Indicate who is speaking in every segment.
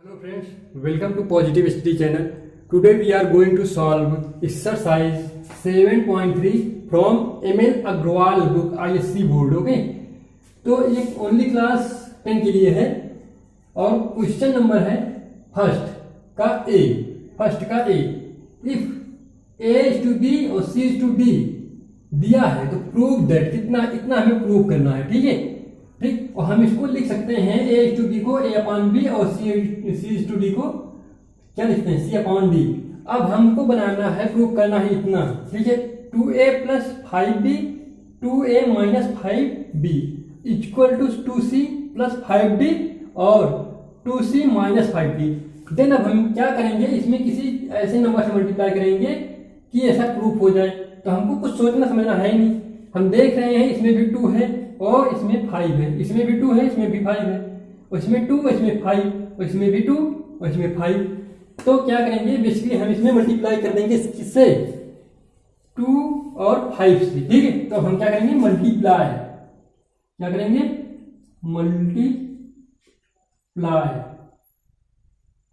Speaker 1: Hello friends, welcome to Positive Study channel. Today we are going to solve exercise 7.3 from ML Agrawal book ISC board. Okay, तो ये only class 10 के लिए है और question number है first का A. If A is to B और C is to D दिया है तो प्रूव दैट इतना हमें प्रूव करना है. ठीक, और हम इसको लिख सकते हैं A is to B को A upon B और C is to D को क्या लिखते हैं C upon D. अब हमको बनाना है, प्रूव करना है इतना. ठीक है, 2A plus 5B 2A minus 5B equal to 2C plus 5D और 2C minus 5D. देन अब हम क्या करेंगे, इसमें किसी ऐसे नंबर से मल्टीप्लाई करेंगे कि ऐसा प्रूफ हो जाए. तो हमको कुछ सोचना समझना है नहीं. हम देख रहे हैं इसमें भी 2 है और इसमें 5 है, इसमें भी 2 है, इसमें भी 5 है, और इसमें 2, इसमें 5, और इसमें भी 2, और इसमें 5. तो क्या करेंगे, बेसिकली हम इसमें मल्टीप्लाई कर देंगे किससे, 2 और 5 से. ठीक है, तो हम क्या करेंगे, मल्टीप्लाई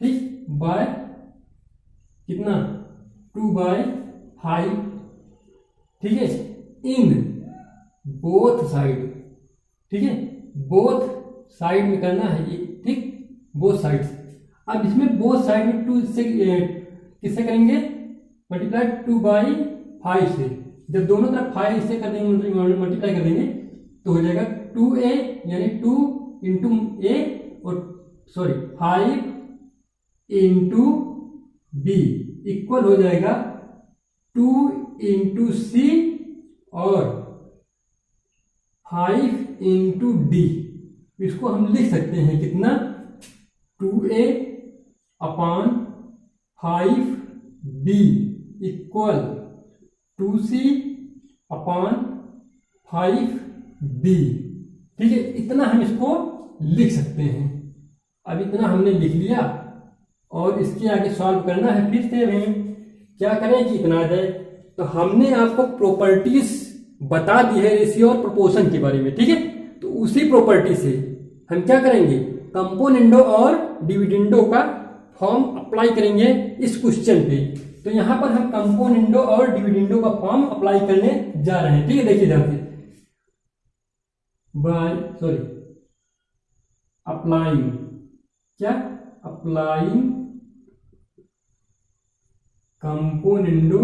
Speaker 1: ठीक बाय कितना 2 बाय 5. ठीक है, इन बोथ साइड. ठीक है, बोथ साइड में करना है ये. ठीक, बोथ साइड. अब इसमें बोथ साइड में 2 से किससे करेंगे, मल्टीप्लाई 2 बाई 5 से. जब दोनों तरफ 5 से कर देंगे, मल्टीप्लाई कर देंगे तो हो जाएगा 2A यानी 2 इंटू A और 5 इंटू B इक्वल हो जाएगा 2 इंटू C और 5 इंटू D. इसको हम लिख सकते हैं कितना, 2A upon 5B equal 2C upon 5D. ठीक है, इतना हम इसको लिख सकते हैं. अब इतना हमने लिख लिया और इसके आगे सॉल्व करना है. फिर से हम क्या करें कि इतना आ जाए. तो हमने आपको प्रॉपर्टीज बता दी है रेशियो और प्रोपोर्शन के बारे में. ठीक है, तो उसी प्रॉपर्टी से हम क्या करेंगे, कंपोनेंडो और डिविडेंडो का फॉर्म अप्लाई करेंगे इस क्वेश्चन पे. तो यहां पर हम कंपोनेंडो और डिविडेंडो का फॉर्म अप्लाई करने जा रहे हैं. ठीक है, देखिए ध्यान से, applying componendo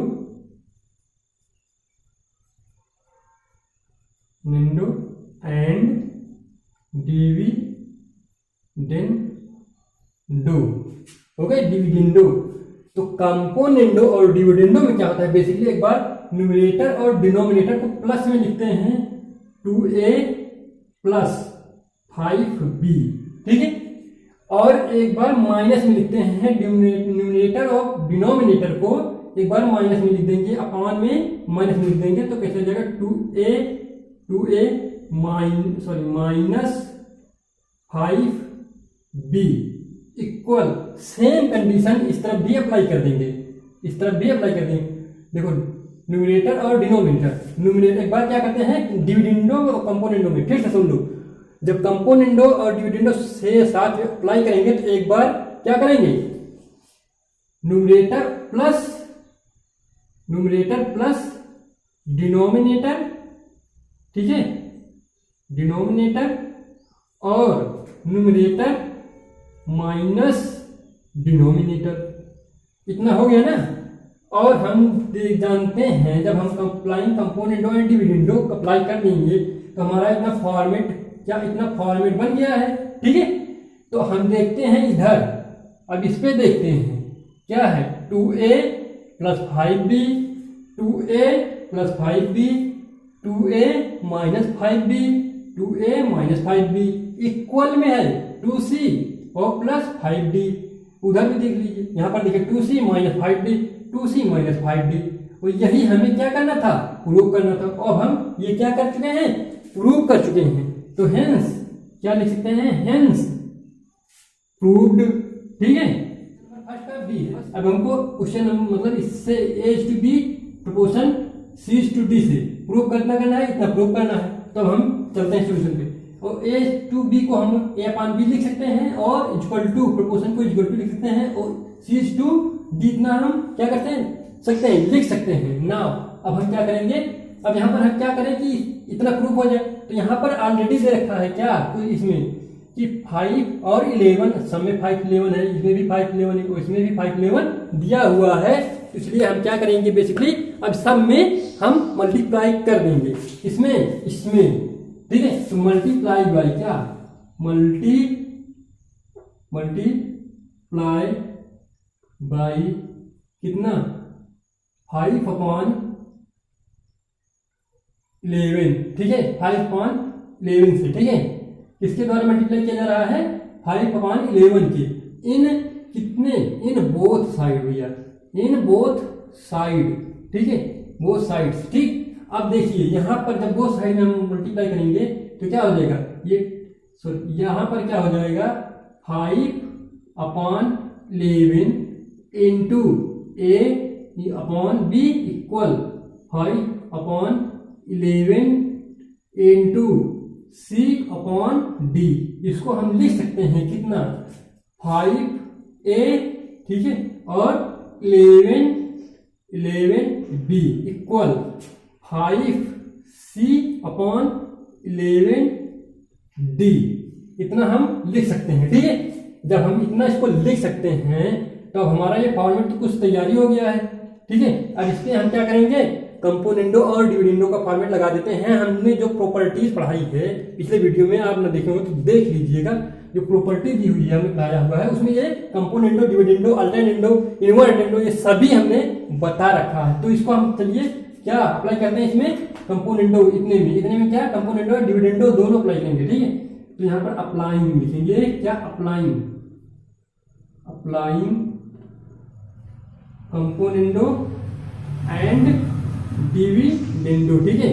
Speaker 1: and dividendo. Okay, dividendo. तो कंपोनेंडो और डिविडेंडो में क्या होता है, बेसिकली एक बार न्यूमरेटर और डिनोमिनेटर को प्लस में लिखते हैं 2A प्लस 5B. ठीक है, और एक बार माइनस में लिखते हैं न्यूमरेटर और डिनोमिनेटर को एक बार माइनस में लिख देंगे, अपॉन में माइनस में लिख देंगे. तो कैसे हो जाएगा, 2A minus 5B equal. Same condition इस तरफ भी अप्लाई कर देंगे, देखो न्यूमरेटर और डिनोमिनेटर एक बार क्या करते हैं, डिविडेंडो और कंपोनेंडो में. फिर से सुन लो, जब कंपोनेंडो और डिविडेंडो से साथ अप्लाई करेंगे तो एक बार क्या करेंगे, न्यूमरेटर प्लस डिनोमिनेटर. ठीक है, डिनोमिनेटर और न्यूमरेटर माइनस डिनोमिनेटर. इतना हो गया ना. और हम जानते हैं जब हम applying componendo and dividendo apply कर देंगे तो हमारा इतना फॉर्मेट बन गया है. ठीक है, तो हम देखते हैं इधर. अब इस पे देखते हैं क्या है, 2A plus 5B 2A plus 5B 2A minus 5B 2A minus 5B equal में है 2C और प्लस 5D. उधर भी देख लीजिए, यहां पर देखिए 2C minus 5D 2C minus 5D. और यही हमें क्या करना था, प्रूव करना था. और हम ये क्या कर चुके हैं, प्रूव कर चुके हैं. तो हेंस क्या लिख सकते हैं, हेंस प्रूव्ड. ठीक है, फर्स्ट का B है. अब हमको क्वेश्चन मतलब इससे A is to B proportion C is to D से प्रूव करना है, इतना प्रूव करना है. तो हम चलते हैं सॉल्यूशन पे. और ए टू बी को हम ए अपान बी लिख सकते हैं और इक्वल टू प्रोपोर्शन को इक्वल टू लिख सकते हैं और सी इज टू डी इतना हम क्या करते हैं लिख सकते हैं ना। अब हम क्या करेंगे, अब यहाँ पर हम क्या करें कि इतना प्रूफ हो जाए। तो यहाँ पर ऑलरेडी दे रखा है क्या, तो इसमें कि 5 और 11 सब में 5 11 है, इसमें भी 5 11 है, इसमें भी 5 11 दिया हुआ है। इसलिए हम क्या करेंगे बेसिकली, अब सब में हम मल्टीप्लाई कर देंगे इसमें ठीक है। तो मल्टीप्लाई बाय क्या, मल्टीप्लाई बाय कितना 5/11, ठीक है, 5/11 से, ठीक है। किसके द्वारा मल्टीप्लाई किया जा रहा है, 5/11 के, इन कितने, इन बोथ साइड भैया, इन बोथ साइड, ठीक है, बोथ साइड्स, ठीक। अब देखिए यहाँ पर जब बोथ साइड में हम मल्टीप्लाई करेंगे तो क्या हो जाएगा, ये यहाँ पर क्या हो जाएगा 5/11 इंटू ए अपॉन बी इक्वल 5/11 इंटू सी अपॉन डी। इसको हम लिख सकते हैं कितना 5a, ठीक है, और 11b equal 5c upon 11d। इतना हम लिख सकते हैं, ठीक है। जब हम इतना इसको लिख सकते हैं तो हमारा ये फॉर्मेट तो कुछ तैयारी हो गया है, ठीक है। अब इसके हम क्या करेंगे, कंपोनेंडो और डिविडेंडो का फॉर्मेट लगा देते हैं। हमने जो प्रॉपर्टीज पढ़ाई है पिछले वीडियो में, आप ना देखे हो तो देख लीजिएगा, जो प्रॉपर्टी दी हुई है हमें बताया हुआ है, उसमें ये कंपोनेंडो, डिविडेंडो, अल्टरनेंडो, इनवर्टेंडो ये सभी हमने बता रखा है। तो इसको हम चलिए क्या अप्लाई करते हैं इसमें, कंपोनेंडो इतने में क्या कंपोनेंडो और डिविडेंडो दोनों अप्लाई करेंगे, ठीक है। तो यहाँ पर अप्लाइंग लिखेंगे, क्या अप्लाइंग कंपोनेंडो एंड डिविडेंडो, ठीक है,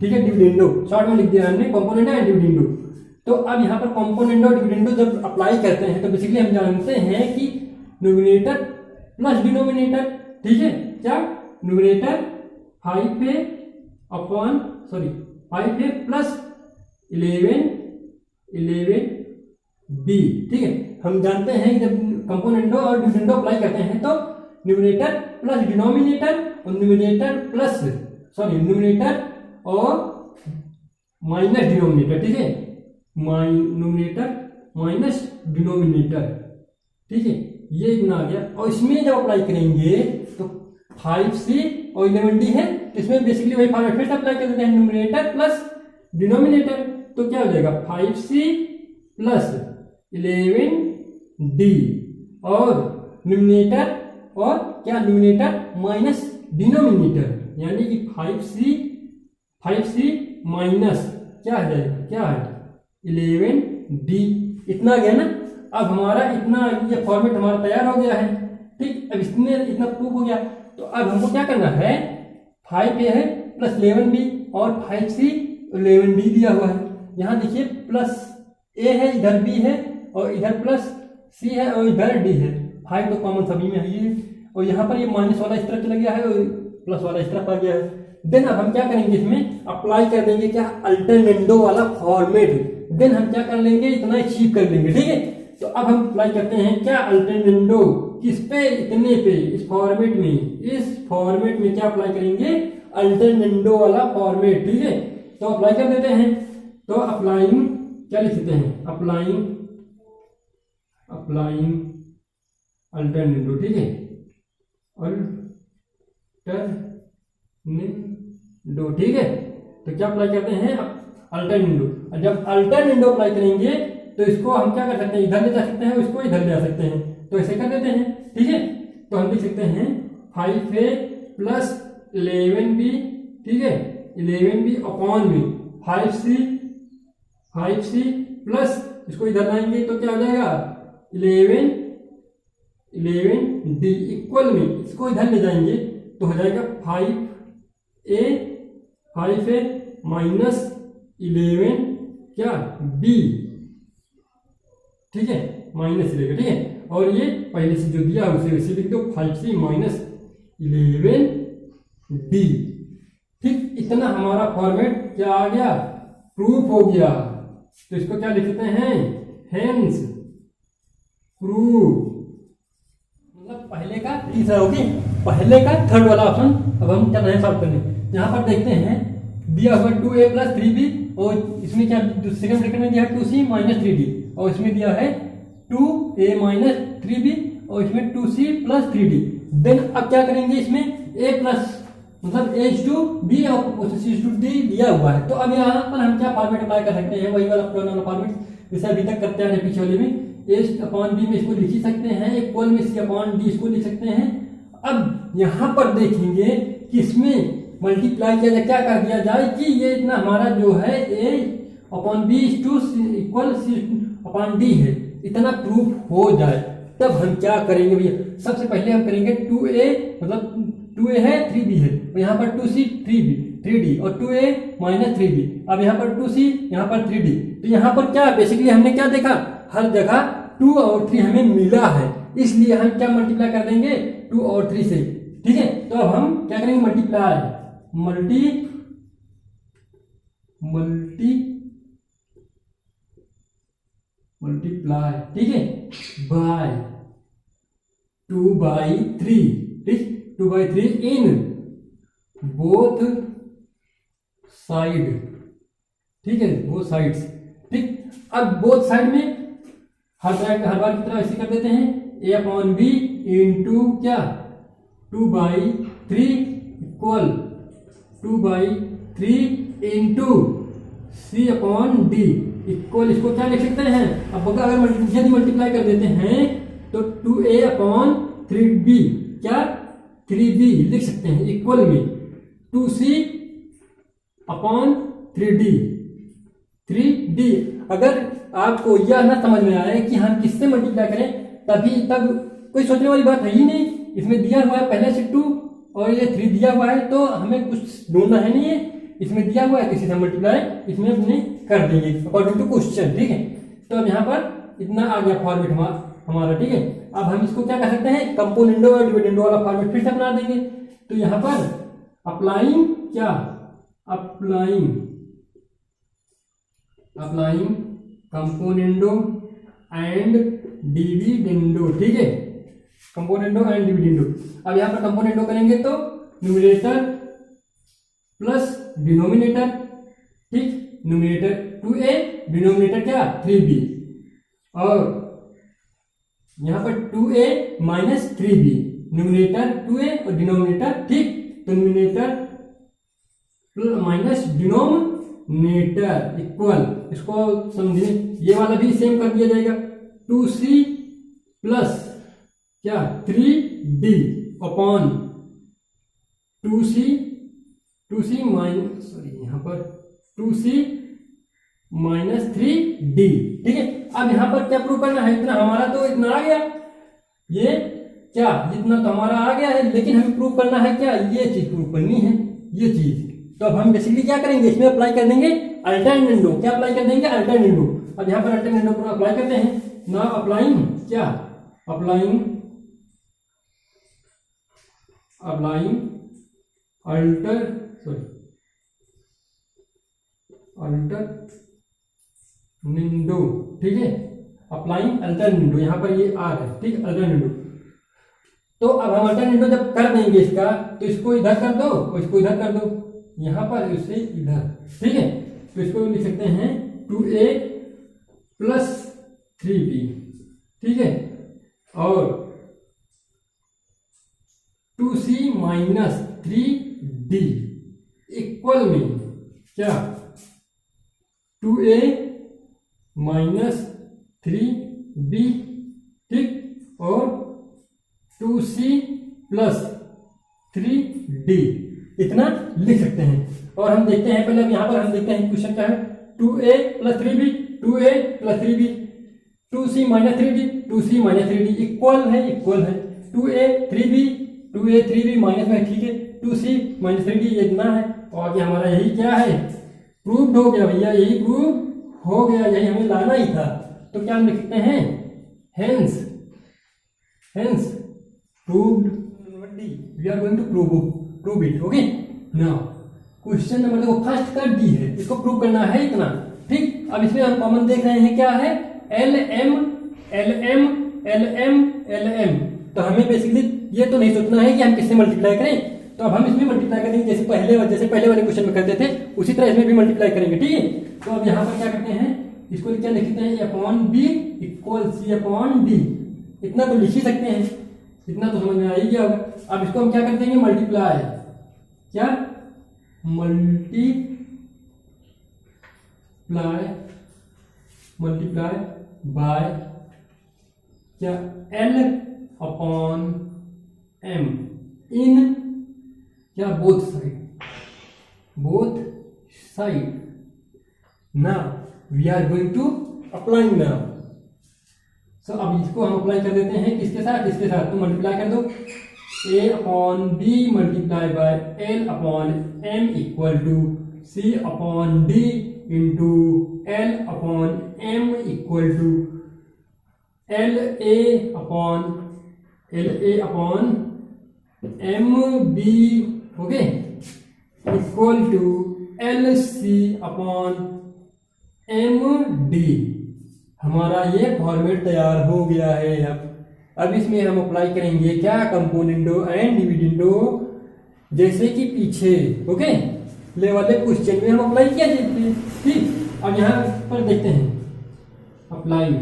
Speaker 1: डिविडेंडो शॉर्ट में लिख दिया हमने, कंपोनेंडो एंड डिविडेंडो। तो अब यहाँ पर कंपोनेंडो और डिविडेंडो जब अप्लाई करते हैं तो बेसिकली हम जानते हैं कि न्यूमरेटर प्लस डिनोमिनेटर, ठीक है, क्या न्यूमरेटर 5a प्लस 11b, ठीक है। हम जानते हैं कि जब कंपोनेंडो और डिविडेंडो अप्लाई करते हैं तो न्यूमरेटर प्लस डिनोमिनेटर और न्यूमरेटर और माइनस डिनोमिनेटर, ठीक है, न्यूमरेटर माइनस डिनोमिनेटर, ठीक है, ये इतना आ गया। और इसमें जब अप्लाई करेंगे तो 5c और 11d है, तो इसमें बेसिकली वही फॉर्मेट फिर से अप्लाई कर देते हैं, न्यूमरेटर प्लस डिनोमिनेटर। तो क्या हो जाएगा 5c प्लस 11d और न्यूमरेटर और क्या न्यूमरेटर माइनस डिनोमिनेटर, यानी कि 5c माइनस क्या आ जाएगा, क्या है 11d। इतना गया ना। अब हमारा इतना ये फॉर्मेट हमारा तैयार हो गया है, ठीक। अब इसमें इतना प्रूफ हो गया, तो अब हमको क्या करना है, 5a है प्लस 11b और 5c 11d दिया हुआ है। यहाँ देखिए प्लस a है, इधर b है और इधर प्लस c है और इधर d है। 5 तो कॉमन सभी में है ये, और यहाँ पर ये माइनस वाला इस तरफ चला गया है और प्लस वाला इस तरफ आ गया है। देन अब हम क्या करेंगे, इसमें अप्लाई कर देंगे क्या अल्टरनेंडो वाला फॉर्मेट। देन हम क्या कर लेंगे, इतना अचीव कर लेंगे, ठीक है। तो अब हम अप्लाई करते हैं क्या अल्टरनेंडो, किस पे, इतने पे, इस फॉर्मेट में क्या अप्लाई करेंगे, अल्टरनेंडो वाला फॉर्मेट, ठीक है। तो अप्लाई कर देते हैं। तो अप्लाइंग क्या लिख देते हैं, अप्लाइंग अल्टरनेंडो, ठीक है, अल्टरनेंडो, ठीक है। तो क्या अप्लाई करते हैं अल्टरनेंडो। जब अल्टरनेंडो अप्लाई करेंगे तो इसको हम क्या कर सकते हैं, इधर ले जा सकते हैं और इसको इधर ले जा सकते हैं। तो ऐसे कर देते हैं, ठीक है। तो हम लिख सकते हैं 5a प्लस 11b, ठीक है, 11b अपॉन में 5c प्लस इसको इधर लाएंगे तो क्या हो जाएगा 11d इक्वल में इसको इधर ले जाएंगे तो हो जाएगा 5a माइनस 11 क्या b, ठीक है, माइनस रहेगा, ठीक है। और ये पहले से जो दिया उसे वैसे लिख दो 5c माइनस 11d, ठीक। इतना हमारा फॉर्मेट क्या आ गया, प्रूफ हो गया, तो इसको क्या लिख सकते हैं, हेंस प्रूव, मतलब पहले का तीसरा, ओके, पहले का थर्ड वाला ऑप्शन। अब हम क्या नया सॉल्व करने, यहाँ पर देखते हैं दिया हुआ 2a + 3b, और इसमें क्या सेकंड ब्रैकेट में दिया है 2c - 3d, और इसमें दिया है 2a - 3b, और इसमें 2c + 3d। देन अब क्या करेंगे, इसमें a प्लस मतलब h2b और c2d दिया हुआ है। तो अब यहाँ पर हम क्या फॉर्मेट अप्लाई कर सकते हैं, वही वाला पुराना वाला फॉर्मेट जैसे अभी तक करते हैं पीछे वाले में। a/b में इसको लिख ही सकते हैं, इक्वल में c/d इसको लिख सकते हैं। अब यहाँ पर देखेंगे कि इसमें मल्टीप्लाई किया जाए, क्या कर दिया जाए कि ये इतना हमारा जो है a/b = c/d है, इतना प्रूफ हो जाए। तब हम क्या करेंगे भैया, सबसे पहले हम करेंगे 2a मतलब 2a है 3b है, और यहाँ पर 2c 3d और 2a - 3b। अब यहाँ पर 2c यहाँ पर 3d, तो यहाँ पर क्या बेसिकली हमने क्या देखा, हर जगह 2 और 3 हमें मिला है, इसलिए हम क्या मल्टीप्लाई कर देंगे 2 और 3 से। ठीक है, तो अब हम क्या करेंगे, मल्टीप्लाई मल्टीप्लाई, ठीक है, बाय 2/3, ठीक, 2/3 इन बोथ साइड, ठीक है, बोथ साइड्स। ठीक, अब बोथ साइड में हर बार की तरह ऐसे कर देते हैं, a/b इंटू क्या 2/3 इक्वल 2/3 इंटू c/d इक्वल, इसको क्या लिख सकते हैं, अब अगर यदि मल्टीप्लाई कर देते हैं तो 2a/3b क्या 3b लिख सकते हैं, इक्वल में 2c/3d। अगर आपको यह ना समझ में आए कि हम किससे मल्टीप्लाई करें, तब कोई सोचने वाली बात है ही नहीं। इसमें दिया हुआ है पहले से 2 और ये 3 दिया हुआ है, तो हमें कुछ ढूंढना है नहीं है, इसमें दिया हुआ है, किसी से मल्टीप्लाई इसमें अपने कर देंगे अकॉर्डिंग टू क्वेश्चन। ठीक है, तो अब यहाँ पर इतना आ गया फॉर्मेट हमारा। ठीक है, अब हम इसको क्या कर सकते हैं, कंपोनेंडो और डिविडेंडो वाला फॉर्मेट फिर से बना देंगे। तो यहाँ पर अप्लाइंग कंपोनेंडो एंड डिविडेंडो, ठीक है, कंपोनेंडो एंड डिविडेंडो। अब यहाँ पर कंपोनेंडो करेंगे तो न्यूमरेटर प्लस डिनोमिनेटर, ठीक, न्यूमरेटर 2a डिनोमिनेटर क्या 3b, और यहाँ पर 2a - 3b, न्यूमरेटर 2a और डिनोमिनेटर, ठीक, तो न्यूमरेटर माइनस डिनोमिनेटर इक्वल, इसको समझिए ये वाला भी सेम कर दिया जाएगा 2c प्लस क्या 3d upon 2c minus, sorry यहाँ पर 2c - 3d। ठीक है, अब यहाँ पर क्या प्रूव करना है, इतना हमारा तो इतना आ गया, ये क्या जितना तो हमारा आ गया है, लेकिन हमें प्रूव करना है क्या, ये चीज प्रूव करनी है, ये चीज। तो अब हम बेसिकली क्या करेंगे, इसमें अप्लाई कर देंगे अल्टरनेंडो, क्या अप्लाई कर देंगे अल्टरनेंडो। अब यहाँ पर अल्टरनेंडो को अप्लाई करते हैं ना, अप्लाइंग क्या अल्टरनेंडो निंडो, ठीक है, अप्लाइंग अल्टरनेंडो, यहाँ पर ये आर है, ठीक, अल्टरनेंडो। तो अब हम अल्टरनेंडो जब कर देंगे इसका, तो इसको इधर कर दो और इसको इधर कर दो, यहाँ पर इसे इधर, ठीक है, तो इसको लिख सकते हैं 2a + 3b, ठीक है, और 2c - 3d इक्वल में क्या 2a - 3b, ठीक, और 2c + 3d इतना लिख सकते हैं। और हम देखते हैं पहले, अब यहाँ पर हम देखते हैं क्वेश्चन क्या है, 2a + 3b 2a + 3b 2c - 3d 2c - 3d equal है 2a 3b माइनस में, ठीक है, 2c - 3d ये इतना है, और ये हमारा यही क्या है प्रूव्ड हो गया भैया, यही प्रूव हो गया, यही हमें लाना ही था। तो क्या हम लिख सकते हैं, hence proved, we are going to prove it, okay। Now question number देखो फर्स्ट कर दी है, इसको प्रूव करना है इतना, ठीक, अब इसमें हम कॉमन देख रहे हैं क्या है, L M L M L M L M. तो हमें बेसिकली ये तो नहीं सोचना है कि हम किससे मल्टीप्लाई करें, तो अब हम इसमें मल्टीप्लाई करेंगे जैसे पहले वाले क्वेश्चन में करते थे उसी तरह इसमें भी मल्टीप्लाई करेंगे। ठीक है, तो अब यहाँ पर क्या करते हैं, इसको क्या लिखते हैं, upon B equal C upon D. इतना तो लिख ही सकते हैं, इतना तो समझ में आ ही गया होगा। अब इसको हम क्या कर देंगे, मल्टीप्लाई, क्या मल्टीप्लाई बाय क्या एल अपॉन एम इन क्या both side. Now we are going to apply now. So अब इसको हम अप्लाई कर देते हैं किसके साथ, इसके साथ। तो मल्टीप्लाई कर दो, a upon B multiply by L upon M equal to C upon D into L upon M equal to L A upon M B, okay, equal to L C upon M D. हमारा ये format तैयार हो गया है। अब इसमें हम apply करेंगे क्या, कंपोनेंडो एंड डिविडेंडो, जैसे कि पीछे ओके ले वाले क्वेश्चन में हम अप्लाई किया जाते हैं। ठीक, अब यहाँ पर देखते हैं, अप्लाई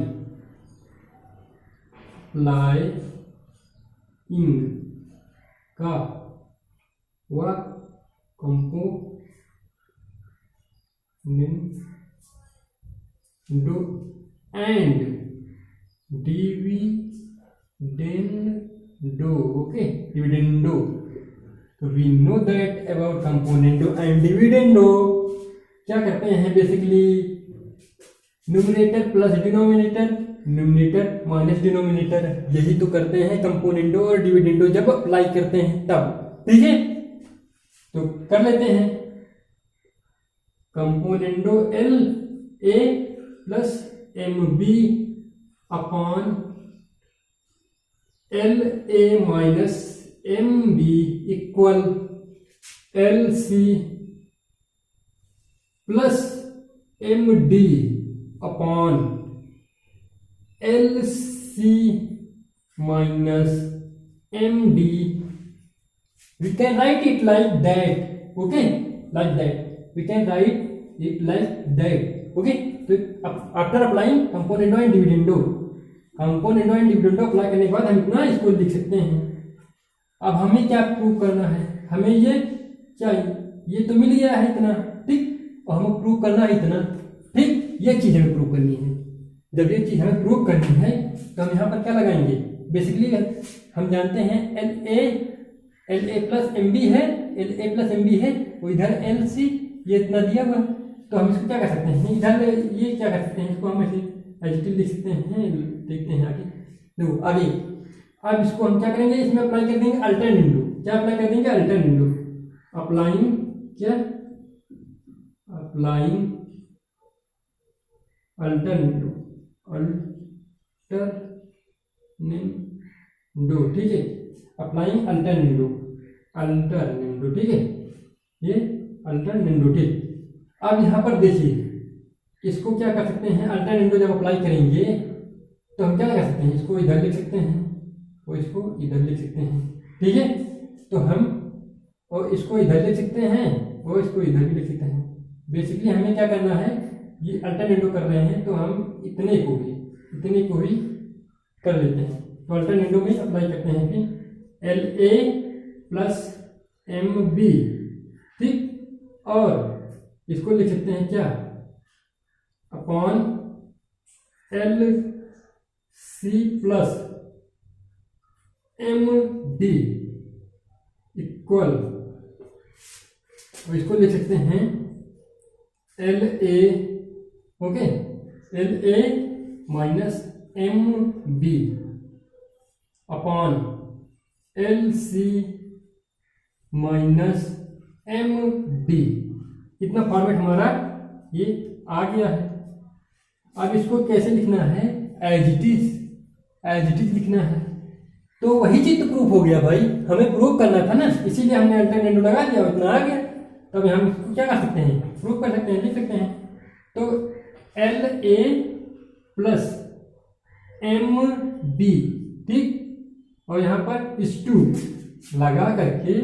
Speaker 1: इन का व componendo and dividendo, okay, dividendo. तो we know that about componendo and dividendo क्या करते हैं, basically numerator plus denominator, numerator minus denominator, यही तो करते हैं कंपोनेंडो और डिविडेंडो जब अप्लाई करते हैं तब। ठीक है, तो कर लेते हैं, componendo L A plus M B upon L A minus M B equal L C plus M D upon L C minus M D. We can write it like that, okay, like that, we can write it like that, okay. तो after applying componendo and dividendo, componendo and dividendo apply करने के बाद हम इतना इसको लिख सकते हैं। अब हमें क्या प्रूव करना है, हमें ये चाहिए, ये तो मिल गया है इतना, ठीक, और हमें प्रूव करना है इतना। ठीक, ये चीज हमें प्रूव करनी है। जब ये चीज हमें प्रूव करनी है तो हम यहाँ पर क्या लगाएंगे, बेसिकली हम जानते हैं L A plus M B है, L A plus M B है, वो इधर एल सी ये इतना दिया हुआ, तो हम इसको क्या कर सकते हैं, इधर ये क्या कर सकते हैं, इसको हम ऐसे एडिटिव लिख सकते हैं। देखते हैं आगे, देखो आगे। अब इसको हम क्या करेंगे, इसमें अप्लाई कर देंगे अल्टरनेटिव। क्या अप्लाई कर देंगे, अल्टरनेटिव। अप्लाइंग क्या, अप्लाइंग अल्टरनेटिव, ठीक है, अप्लाइंग अल्टरनेटिव, ठीक है, ये अल्टरनेटिव। ठीक, अब यहाँ पर देखिए, इसको क्या कर सकते हैं, अल्टरनेटिव जब अप्लाई करेंगे तो हम क्या कर सकते हैं, इसको इधर लिख सकते हैं और इसको इधर लिख सकते हैं। ठीक है, तो हम और इसको इधर लिख सकते हैं और इसको इधर भी लिख सकते हैं। बेसिकली हमें क्या करना है, ये अल्टरनेटिव कर रहे हैं तो हम इतने को भी कर लेते हैं। तो अल्टरनेटिव में अप्लाई करते हैं कि L A plus M B, ठीक, और इसको लिख सकते हैं क्या, upon L C plus M D equal, और इसको लिख सकते हैं L A, okay, L A minus M B upon L C minus M D. इतना फॉर्मेट हमारा ये आ गया है। अब इसको कैसे लिखना है, एज इट इज लिखना है। तो वही चीज तो प्रूफ हो गया भाई, हमें प्रूफ करना था ना, इसीलिए हमने अल्टरनेटिव लगा दिया, इतना आ गया। तो अभी हम इसको क्या कर सकते हैं, प्रूफ कर सकते हैं, लिख सकते हैं। तो L A plus M D, ठीक, और यहां पर इस टू लगा करके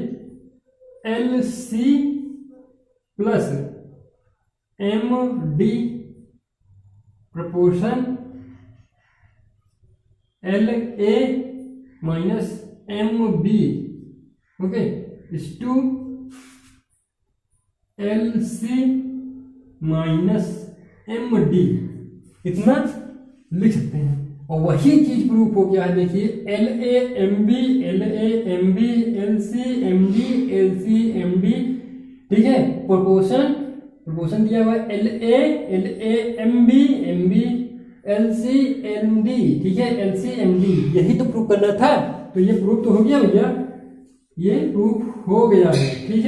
Speaker 1: L C plus M D proportion L A minus M B, okay, is to L C minus M D, इतना लिख सकते हैं। और वही चीज प्रूफ हो गया है, देखिए L A M B, L A M B, L C M D, L C M D, ठीक है। प्रोपोर्शन दिया हुआ है L A M B, L C M D, ठीक है, एल सी एम डी, यही तो प्रूफ करना था। तो ये प्रूफ तो हो गया भैया, ये प्रूफ हो गया है, ठीक है।